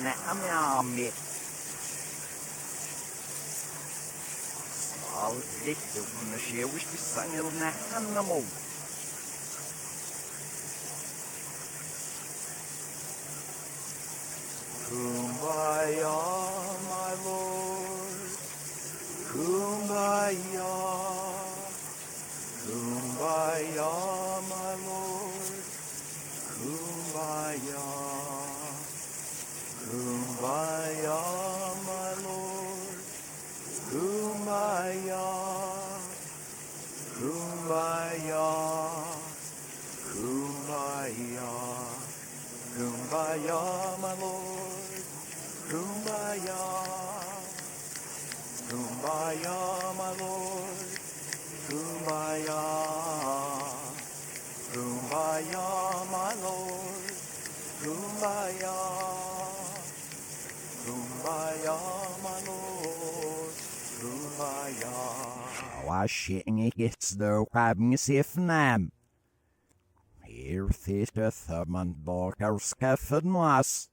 Nami. Al dikte van de schreeuwers die zanger na Hanamo. Kumbaya, my Lord. Kumbaya. Kumbaya, my Lord. Kumbaya. Kumbaya, my Lord. Kumbaya. Kumbaya. Kumbaya. Kumbaya, my Lord. Kumbaya. Kumbaya, my Lord. Kumbaya. Kumbaya, my Lord. Kumbaya. Kumbaya, my Lord. Kumbaya. Washing it's the having safe name. Here thitteth man bakar skaffen was.